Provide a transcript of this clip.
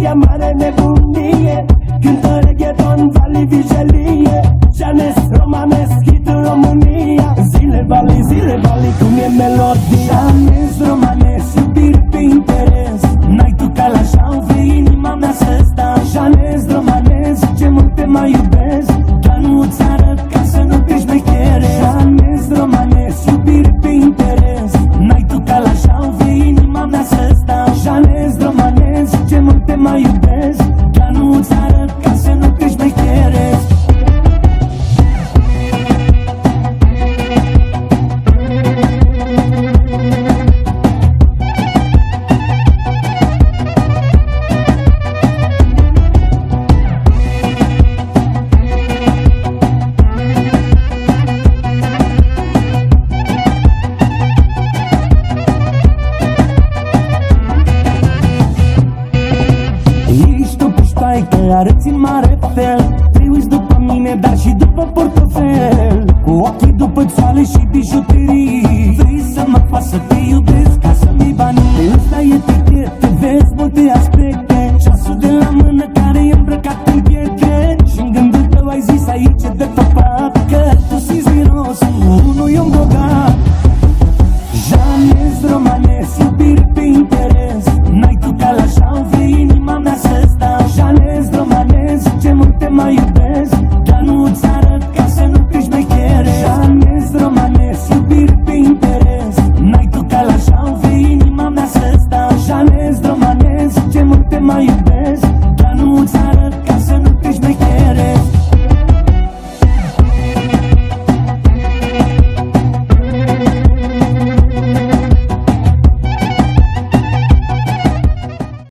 e mare nebunie. Cântă reggaeton, vali vijelie. Janez, romanesc, hit în România. Zile vali, cum e melodia. Janez, romanesc, iubire pe interes. N-ai tu ca la șan, vrei inima mea să stau. Janez, romanesc, ce mult te mai iubesc. Dar nu-ți arăt ca să nu te șmechere. Janez, romanesc, iubire pe interes. N-ai tu ca la șan, vrei inima mea să stau. Janez, romanesc, ce mult te mai iubesc. Dar nu-ți arăt ca să nu te șmechere. Că arăți în mare fel. Te uiți după mine, dar și după portofel. Cu ochii după țoale și bijuterii. Vrei să mă faci să te iubesc, ca să-mi bani. Pe ăsta e etichete, vezi multe aspecte. Ceasul de la mână care e îmbrăcat în pietre. Și-n gândul tău ai zis aici de topat. Că tu simți mirosul unui om bogat. Janez, romanesc, iubire pe interes. N-ai tu ca la șan, vrei inima mea să stau. Janez, romanesc, ce mult te mai iubesc. Dar nu-ți arăt ca să nu te șmechere. Janez, romanesc, iubire pe interes. N-ai tu ca la șan, vrei inima mea să stau. Janez, romanesc, ce mult te mai iubesc.